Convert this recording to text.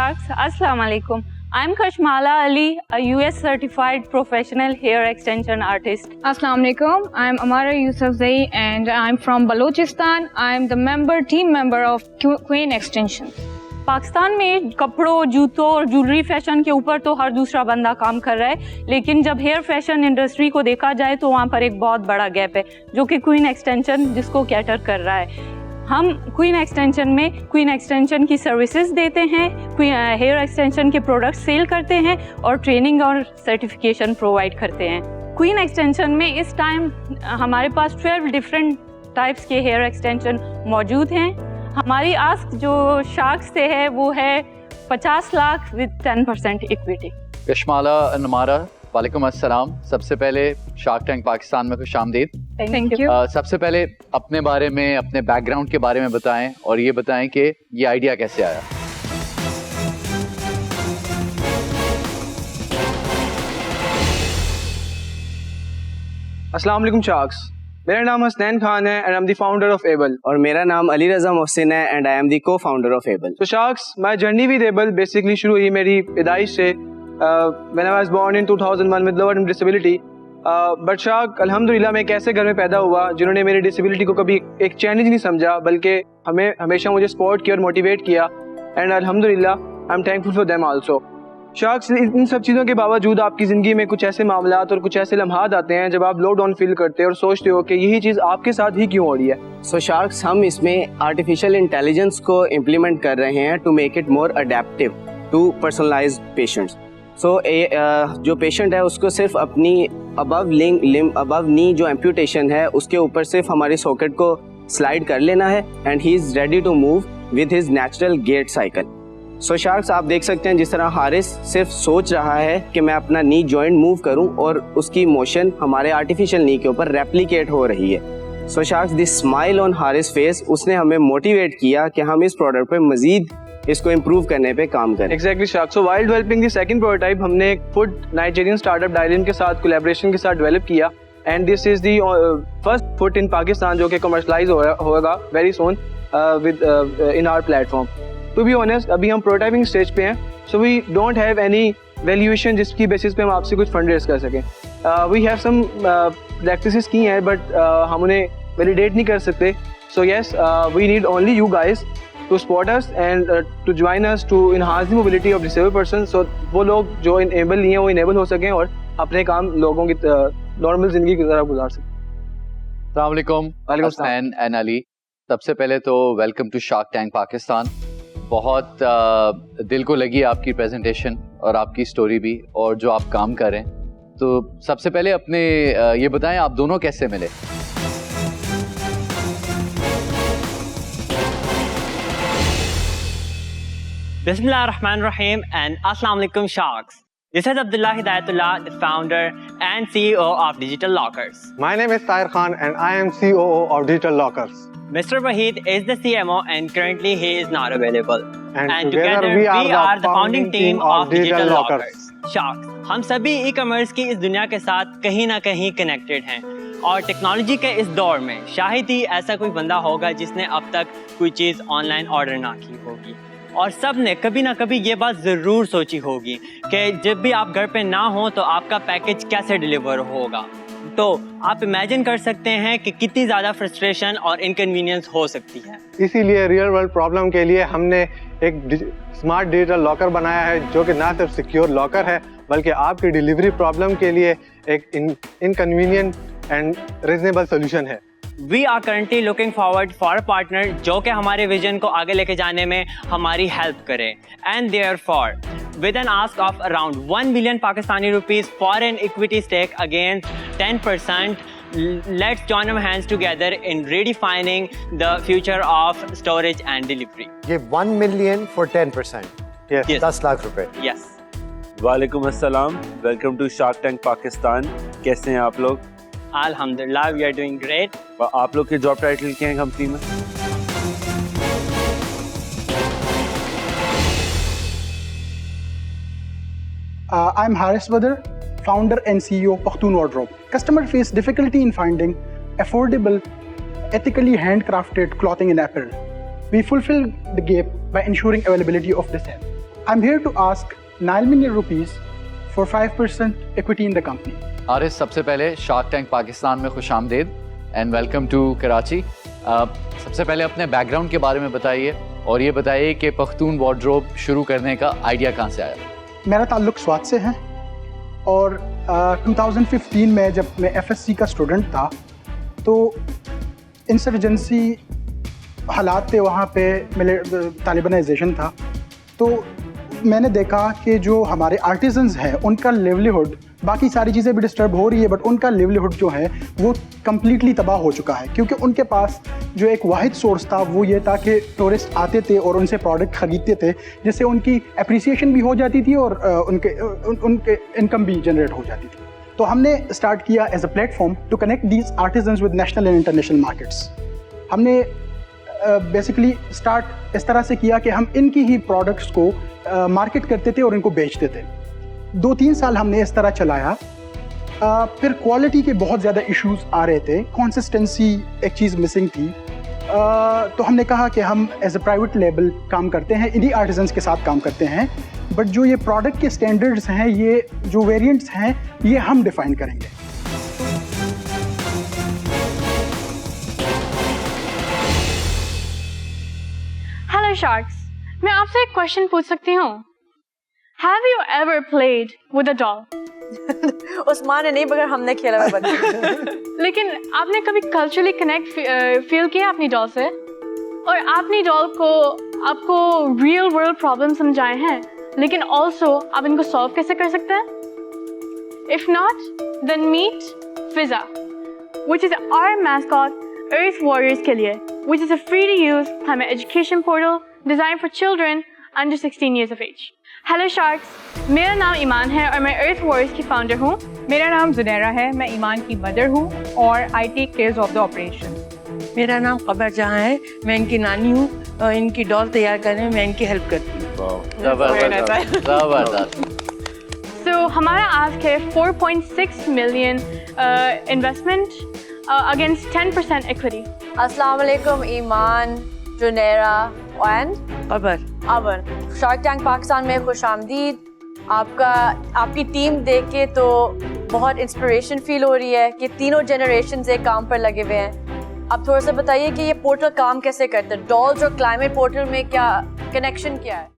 Sharks, Assalamu alaikum. I'm Kashmala Ali, a US certified professional hair extension artist. Assalamu alaikum. I'm Amara Yousafzai and I'm from Balochistan. I'm the team member of Queen Extensions. Pakistan में कपड़ों, जूतों और jewellery fashion के ऊपर तो हर दूसरा बंदा काम कर रहा है, लेकिन जब हेयर फैशन इंडस्ट्री को देखा जाए तो वहाँ पर एक बहुत बड़ा गैप है जो कि क्वीन एक्सटेंशन जिसको कैटर कर रहा है। हम क्वीन एक्सटेंशन में क्वीन एक्सटेंशन की सर्विसेज देते हैं, हेयर एक्सटेंशन के प्रोडक्ट सेल करते हैं और ट्रेनिंग और सर्टिफिकेशन प्रोवाइड करते हैं। क्वीन एक्सटेंशन में इस टाइम हमारे पास 12 डिफरेंट टाइप्स के हेयर एक्सटेंशन मौजूद हैं। हमारी आस्क जो शार्क्स से है वो है 50 लाख विद 10% इक्विटी। कशमाला अनमारा, वालेकुम अस्सलाम। सबसे पहले शार्क टैंक पाकिस्तान में खुशामदीद। Thank you. सबसे पहले अपने बारे में, अपने बैकग्राउंड के बारे में बताएं और ये बताएं कि ये आइडिया कैसे आया। अस्सलाम वालेकुम शार्क्स, मेरा नाम हसनैन खान है and I am the founder of Able. और मेरा नाम अली रज़ा मोहसिन है and I am the co-founder of Able. तो sharks, my journey with Able basically शुरू हुई मेरी पैदाइश से when I was born in 2001 with lower disability. But shark, अल्हम्दुलिल्लाह मैं एक ऐसे घर में पैदा हुआ जिन्होंने मेरी डिसेबिलिटी को कभी एक चैलेंज नहीं समझा, बल्कि हमें हमेशा मुझे सपोर्ट किया और मोटिवेट किया एंड अल्हम्दुलिल्लाह I am thankful for them also. Sharks, इन सब चीज़ों के बावजूद आपकी ज़िंदगी में कुछ ऐसे मामलात और कुछ ऐसे लम्हात आते हैं जब आप लो डाउन फील करते हैं और सोचते हो कि यही चीज़ आपके साथ ही क्यों हो रही है। सो शार्क्स, हम इसमें आर्टिफिशियल इंटेलिजेंस को इम्प्लीमेंट कर रहे हैं to make it more adaptive to personalized patients. So जो पेशेंट है उसको सिर्फ अपनी अबव नी जो एम्प्यूटेशन है उसके ऊपर सिर्फ हमारी सॉकेट को स्लाइड कर लेना है and he is ready to move with his natural gait cycle. So sharks, आप देख सकते हैं जिस तरह हारिस सिर्फ सोच रहा है कि मैं अपना नी जॉइंट मूव करूं और उसकी मोशन हमारे आर्टिफिशियल नी के ऊपर रेप्लिकेट हो रही है। सो sharks, this smile on Haris face उसने हमें मोटिवेट किया कि हम इस प्रोडक्ट पे मजीद इसको इम्प्रूव करने पे काम करें। Exactly sharks. So while developing the second prototype हमने एक फूड नाइजीरियन स्टार्टअप डायलिन के साथ कोलैबोरेशन के साथ डेवलप किया and this is the first food in Pakistan जो कि कमर्शलाइज होगा very soon within our platform. To be honest, अभी हम प्रोटोटाइपिंग स्टेज पे हैं, so we don't have any valuation जिसकी बेसिस पे हम आपसे कुछ फंड रेज कर सकें। वी हैव सम प्रैक्टिसेस की हैं बट हम उन्हें वैलिडेट नहीं कर सकते। So yes, we need only you guys to support us and to join us to enhance the mobility of disabled persons, so वो लोग जो enable नहीं है वो enable हो सकें और अपने काम लोगों की नॉर्मल जिंदगी की तरह गुजार सकें। अस्सलाम वालेकुम हसनैन एंड अली। सबसे पहले तो welcome to Shark Tank Pakistan. बहुत दिल को लगी आपकी प्रेजेंटेशन और आपकी स्टोरी भी और जो आप काम कर रहे हैं। तो सबसे पहले अपने ये बताएं आप दोनों कैसे मिले। Bismillahirrahmanirrahim and Assalamu alaikum Sharks. This is Abdullah Hidayatullah, the founder and CEO of Digital Lockers. My name is Tahir Khan and I am COO of Digital Lockers. Mr. Wahid is the CMO and currently he is not available. And together we are the founding team of Digital Lockers. Sharks, हम सभी e-commerce की इस दुनिया के साथ कहीं ना कहीं कनेक्टेड हैं और टेक्नोलॉजी के इस दौर में शायद ही ऐसा कोई बंदा होगा जिसने अब तक कोई चीज़ ऑनलाइन ऑर्डर ना की होगी। और सब ने कभी ना कभी ये बात ज़रूर सोची होगी कि जब भी आप घर पे ना हो तो आपका पैकेज कैसे डिलीवर होगा। तो आप इमेजिन कर सकते हैं कि कितनी ज़्यादा फ्रस्ट्रेशन और इनकन्वीनियंस हो सकती है। इसीलिए रियल वर्ल्ड प्रॉब्लम के लिए हमने एक स्मार्ट डिजिटल लॉकर बनाया है जो कि ना सिर्फ सिक्योर लॉकर है बल्कि आपकी डिलीवरी प्रॉब्लम के लिए एक इनकन्वीनियंट एंड रीजनेबल सोल्यूशन है। We are currently looking forward for a partner जो कि हमारे विजन को आगे लेके जाने में हमारी हेल्प करे and therefore with an ask of around 1 billion Pakistani rupees foreign equity stake against 10%, let's join our hands together in redefining the future of storage and delivery. ये 1 million for 10%. Yes. 10 लाख रुपए। Yes. वालेकुम अस्सलाम, welcome to Shark Tank Pakistan. कैसे हैं आप लोग? अल्हम्दुलिल्लाह, we are doing great. आप लोग के जॉब टाइटल क्या है कंपनी में? I'm Haris Badr, founder and CEO Pakhtun Wardrobe. Customers face difficulty in finding affordable, ethically handcrafted clothing and apparel. We fulfill the gap by ensuring availability of this. I'm here to ask 9 million rupees for 5% equity in the company. Aaris, सबसे पहले shark Tank Pakistan में खुशामदीद and welcome to Karachi. सबसे पहले अपने background के बारे में बताइए और ये बताइए कि पख्तून वार्डरोब शुरू करने का आइडिया कहाँ से आया? मेरा ताल्लुक स्वात से है और 2015 में जब मैं FSC का स्टूडेंट था तो इंसर्जेंसी हालात थे, वहाँ पे तालिबानाइजेशन था। तो मैंने देखा कि जो हमारे आर्टिजन्स हैं उनका लिवलीहुड, बाकी सारी चीज़ें भी डिस्टर्ब हो रही है बट उनका लिवलीहुड जो है वो कम्प्लीटली तबाह हो चुका है, क्योंकि उनके पास जो एक वाहिद सोर्स था वो ये था कि टूरिस्ट आते थे और उनसे प्रोडक्ट ख़रीदते थे, जिससे उनकी अप्रिसिएशन भी हो जाती थी और उनके इनकम भी जनरेट हो जाती थी। तो हमने स्टार्ट किया as a platform to connect these artisans with national and international markets. हमने बेसिकली स्टार्ट इस तरह से किया कि हम इनकी ही प्रोडक्ट्स को मार्केट करते थे और इनको बेचते थे। 2-3 साल हमने इस तरह चलाया। फिर क्वालिटी के बहुत ज़्यादा इश्यूज आ रहे थे, कंसिस्टेंसी एक चीज़ मिसिंग थी। तो हमने कहा कि हम एज अ प्राइवेट लेबल काम करते हैं, इन्हीं आर्टिजन्स के साथ काम करते हैं, बट जो ये प्रोडक्ट के स्टैंडर्ड्स हैं, ये जो वेरिएंट्स हैं, ये हम डिफ़ाइन करेंगे। हेलो शार्क्स, मैं आपसे एक क्वेश्चन पूछ सकती हूँ? Have you ever played with a doll? Usman ने नहीं, मगर हमने खेला हुआ बच्चे। लेकिन आपने कभी कल्चरली कनेक्ट फील किया अपनी डॉल से? और आपने डॉल को आपको रियल वर्ल्ड प्रॉब्लम समझाए हैं, लेकिन ऑल्सो आप इनको सॉल्व कैसे कर सकते हैं? If not, then meet Fizza, which is our mascot, Earth Warriors के लिए, which is a free to use climate education portal designed for children under 16 years of age. Hello sharks, मेरा नाम ईमान है और मैं अर्थ वॉरियर्स की फाउंडर हूँ। मेरा नाम जुनैरा है, मैं ईमान की मदर हूँ और I take care of the operation. मेरा नाम कबर जहाँ है, मैं इनकी नानी हूँ और इनकी डॉल तैयार करने में मैं इनकी हेल्प करती हूँ। सो हमारा आस्क है 4.6 मिलियन इन्वेस्टमेंट अगेंस्ट 10% इक्विटी। अस्सलाम वालेकुम ईमान, जुनैरा एंड अबर। शार्क टैंक पाकिस्तान में खुशामदीद। आपकी टीम देख के तो बहुत इंस्पिरेशन फील हो रही है कि तीनों जनरेशन एक काम पर लगे हुए हैं। अब थोड़ा सा बताइए कि ये पोर्टल काम कैसे करता है, डॉल्स और क्लाइमेट पोर्टल में क्या कनेक्शन क्या है?